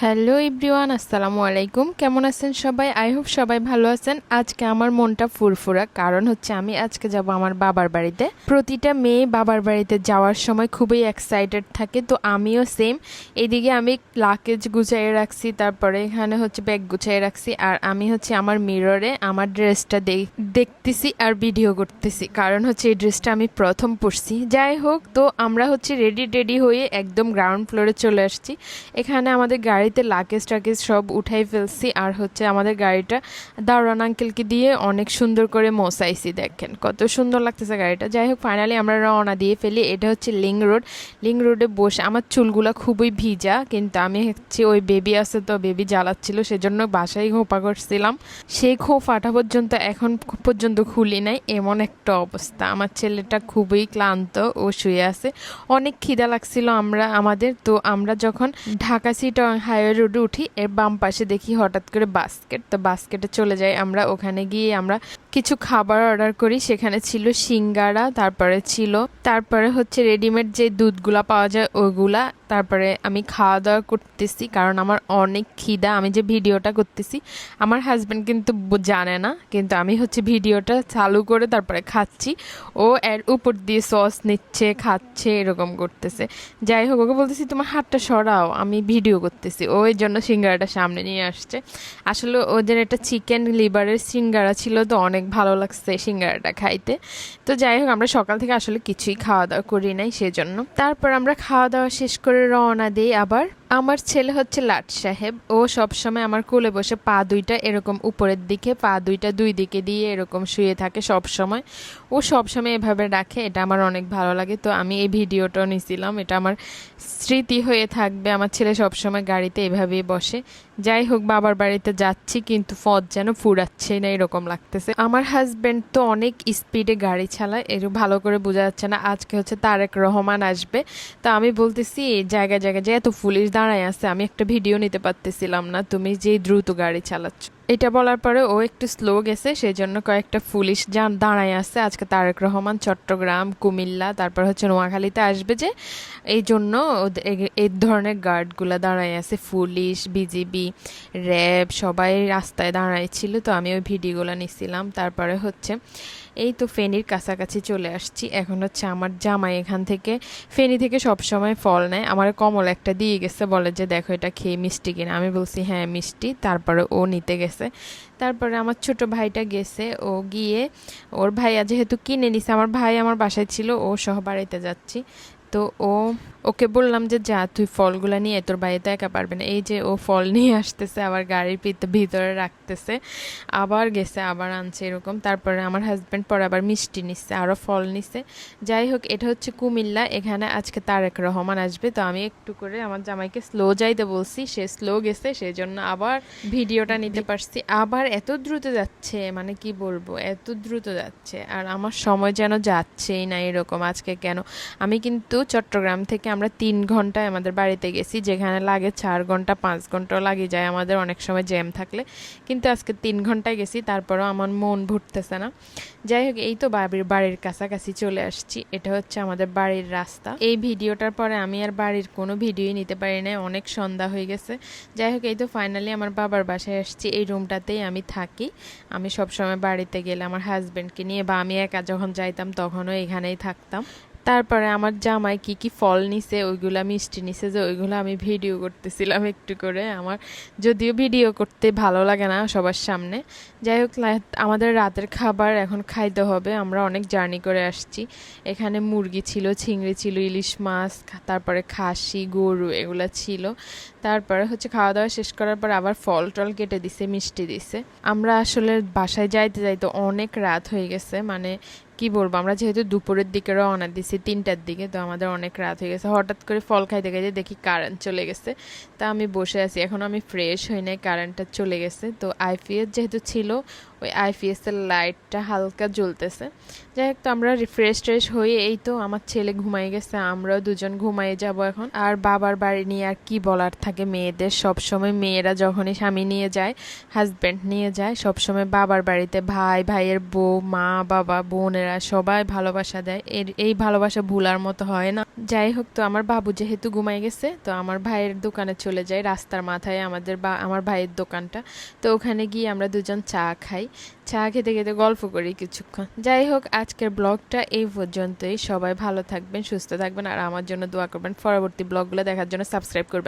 Hello everyone, আসসালামু আলাইকুম। কেমন আছেন সবাই? আই হোপ সবাই ভালো আছেন। আজকে আমার মনটা ফুরফুরা, কারণ হচ্ছে আমি আজকে যাব আমার বাবার বাড়িতে। প্রতিটা মেয়ে বাবার বাড়িতে যাওয়ার সময় খুবই এক্সাইটেড থাকে, তো আমিও সেম। এদিকে আমি লাগেজ গুছিয়ে রাখছি, তারপরে এখানে হচ্ছে ব্যাগ গুছিয়ে রাখছি, আর আমি হচ্ছে আমার মিররে আমার ড্রেসটা দেখতেছি আর ভিডিও করতেছি, কারণ হচ্ছে এই ড্রেসটা আমি প্রথম পরছি। যাই হোক, তো আমরা হচ্ছে রেডি হয়ে একদম গ্রাউন্ড ফ্লোরে চলে আসছি। এখানে আমাদের গাড়িতে লাগেজ টাগেজ সব উঠাই ফেলছি, আর হচ্ছে আমাদের গাড়িটা দারোয়ান আঙ্কেলকে দিয়ে অনেক সুন্দর করে মোছাইছি। দেখেন কত সুন্দর লাগতেছে গাড়িটা। যাই হোক, ফাইনালি আমরা রওনা দিয়ে ফেলি। এটা হচ্ছে লিং রোডে বসে আমার চুলগুলা খুবই ভিজা, কিন্তু আমি হচ্ছে ওই বেবি আছে তো বেবি জ্বালাচ্ছিল, সেজন্য বাসায় খোপা করছিলাম। সেই খোপাটা পর্যন্ত এখন পর্যন্ত খুলি নাই, এমন একটা অবস্থা। আমার ছেলেটা খুবই ক্লান্ত, ও শুয়ে আছে। অনেক খিদা লাগছিল আমাদের। তো আমরা যখন ঢাকা চিটাগাং হাইওয়ে রোডে উঠি, এর বাম পাশে দেখি হঠাৎ করে বাস্কেট, তো বাস্কেটে চলে যাই আমরা। ওখানে গিয়ে আমরা কিছু খাবার অর্ডার করি। সেখানে ছিল সিঙ্গারা, তারপরে হচ্ছে রেডিমেড যে দুধগুলা পাওয়া যায় ওগুলা। তারপরে আমি খাওয়া দাওয়া করতেছি, কারণ আমার অনেক খিদা। আমি যে ভিডিওটা করতেছি আমার হাজব্যান্ড কিন্তু জানে না, কিন্তু আমি হচ্ছে ভিডিওটা চালু করে তারপরে খাচ্ছি। ও এর উপর দিয়ে সস নিচ্ছে, খাচ্ছে, এরকম করতেছে। যাই হোক, ওকে বলতেছি তোমার হাতটা সরাও, আমি ভিডিও করতেছি। ও এর জন্য সিঙ্গারাটা সামনে নিয়ে আসছে। আসলে ওদের একটা চিকেন লিভারের সিঙ্গারা ছিল, তো অনেক ভালো লাগছে সিঙ্গারাটা খাইতে। তো যাই হোক, আমরা সকাল থেকে আসলে কিছুই খাওয়া দাওয়া করি নাই, সেজন্য। তারপর আমরা খাওয়া দাওয়া শেষ করে রওনা দিই আবার। আমার ছেলে হচ্ছে লাট সাহেব, ও সবসময় আমার কোলে বসে পা দুইটা এরকম উপরের দিকে, পা দুইটা দুই দিকে দিয়ে এরকম শুয়ে থাকে সব সময়। ও সবসময় এভাবে রাখে, এটা আমার অনেক ভালো লাগে। তো আমি এই ভিডিওটাও নিয়েছিলাম, এটা আমার স্মৃতি হয়ে থাকবে। আমার ছেলে সবসময় গাড়িতে এভাবেই বসে। যাই হোক, বাবার বাড়িতে যাচ্ছি, কিন্তু পথ যেন ফুরাচ্ছে না এরকম লাগতেছে। আমার হাজব্যান্ড তো অনেক স্পিডে গাড়ি চালায়, এর ভালো করে বোঝা যাচ্ছে না। আজকে হচ্ছে তারেক রহমান আসবে, তা আমি বলতেছি জায়গায় যে এত পুলিশ দাঁড়ায় আছে, আমি একটা ভিডিও নিতে পারতেছিলাম না, তুমি যে দ্রুত গাড়ি চালাচ্ছ। এটা বলার পরে ও একটু স্লো গেছে, সেই জন্য কয়েকটা পুলিশ দাঁড়ায় আছে। আজকে তারেক রহমান চট্টগ্রাম, কুমিল্লা, তারপর হচ্ছে নোয়াখালীতে আসবে, যে এই জন্য এই ধরনের গার্ডগুলা দাঁড়ায় আছে। পুলিশ, বিজিবি, র্যাব সবাই রাস্তায় দাঁড়ায় ছিল, তো আমি ওই ভিডিওগুলো নিছিলাম। তারপরে হচ্ছে এই তো ফেনীর কাছাকাছি চলে আসছি। এখন হচ্ছে আমার জামাই এখান থেকে ফেনী থেকে সবসময় ফল নেয়, আমার কমল একটা দিয়ে গেছে, বলে যে দেখো এটা খেয়ে মিষ্টি কিনা। আমি বলছি হ্যাঁ মিষ্টি, তারপরে ও নিতে গেছে। তারপরে আমার ছোট ভাইটা গেছে, ও গিয়ে ওর ভাইয়া যেহেতু কিনে নিছে, আমার ভাই আমার বাসায় ছিল, ও সহ বাড়িতে যাচ্ছি। তো ওকে বললাম যে যা তুই ফলগুলা নিয়ে, তোর বাড়িতে একা পারবে না। এই যে ও ফল নিয়ে আসতেছে, আবার গাড়ির ভিতরে রাখতেছে, আবার গেছে আবার আনছে এরকম। তারপরে আমার হাজব্যান্ড পরে আবার মিষ্টি নিচ্ছে, আরও ফল নিচ্ছে। যাই হোক, এটা হচ্ছে কুমিল্লা, এখানে আজকে তারেক রহমান আসবে। তো আমি একটু করে আমার জামাইকে স্লো যাইতে বলছি, সে স্লো গেছে, সেই জন্য আবার ভিডিওটা নিতে পারছি। আবার এত দ্রুত যাচ্ছে, মানে কি বলবো, এত দ্রুত যাচ্ছে, আর আমার সময় যেন যাচ্ছেই না এরকম। আজকে কেন, আমি কিন্তু চট্টগ্রাম থেকে আমরা 3 ঘন্টায় আমাদের বাড়িতে গেছি, যেখানে লাগে 4 ঘন্টা 5 ঘন্টাও লাগে যায় আমাদের অনেক সময় জ্যাম থাকলে, কিন্তু আজকে 3 ঘন্টায় গেছি, তারপরেও আমার মন ভরতেছে না। যাই হোক, এই তো বাড়ির কাছাকাছি চলে আসছি। এটা হচ্ছে আমাদের বাড়ির রাস্তা। এই ভিডিওটার পরে আমি আর বাড়ির কোনো ভিডিওই নিতে পারি না, অনেক সন্ধ্যা হয়ে গেছে। যাই হোক, এই তো ফাইনালি আমার বাবার বাসায় আসছি। এই রুমটাতেই আমি থাকি। আমি সবসময় বাড়িতে গেলে আমার হাজব্যান্ডকে নিয়ে, বা আমি একা যখন যাইতাম তখনও এখানেই থাকতাম। তারপরে আমার জামাই কি কি ফল নিছে, ওইগুলা মিষ্টি নিছে, যে ওইগুলো আমি ভিডিও করতেছিলাম একটু করে। আমার যদিও ভিডিও করতে ভালো লাগে না সবার সামনে। যাই হোক, আমাদের রাতের খাবার এখন খাইতে হবে। আমরা অনেক জার্নি করে আসছি। এখানে মুরগি ছিল, চিংড়ি ছিল, ইলিশ মাছ, তারপরে খাসি, গরু, এগুলা ছিল। তারপরে হচ্ছে খাওয়া দাওয়া শেষ করার পর আবার ফল টল কেটে দিছে, মিষ্টি দিছে। আমরা আসলে বাসায় যাইতে অনেক রাত হয়ে গেছে, মানে কি বলবো, আমরা যেহেতু দুপুরের দিকে রওনা দিছি 3টার দিকে, তো আমাদের অনেক রাত হয়ে গেছে। হঠাৎ করে ফল খাইতে খাইতে দেখি কারেন্ট চলে গেছে। তা আমি বসে আছি, এখন আমি ফ্রেশ হই নাই, কারেন্টটা চলে গেছে। তো আইপিএস যেহেতু ছিল, ওই আইপিএস এর লাইটটা হালকা জ্বলতেছে। যাই হোক, তো আমরা রিফ্রেশ ট্রেশ হয়ে এই তো আমার ছেলে ঘুমাই গেছে, আমরাও দুজন ঘুমাই যাব এখন। আর বাবার বাড়ি নিয়ে আর কি বলার থাকে মেয়েদের, সবসময় মেয়েরা যখনই স্বামী নিয়ে যায়, হাজব্যান্ড নিয়ে যায়, সবসময় বাবার বাড়িতে ভাই, ভাইয়ের বউ, মা, বাবা, বোনেরা সবাই ভালোবাসা দেয়। এই ভালোবাসা ভুলার মতো হয় না। যাই হোক, তো আমার বাবু যেহেতু ঘুমাই গেছে, তো আমার ভাইয়ের দোকানে চলে যাই, রাস্তার মাথায় আমার ভাইয়ের দোকানটা। তো ওখানে গিয়ে আমরা দুজন চা খাই, চা খেতে খেতে গল্প করি কিছুক্ষণ। যাই হোক, আজকের ব্লগটা এই পর্যন্তই। সবাই ভালো থাকবেন, সুস্থ থাকবেন, আর আমার জন্য দোয়া করবেন। পরবর্তী ব্লগগুলো দেখার জন্য সাবস্ক্রাইব করবেন।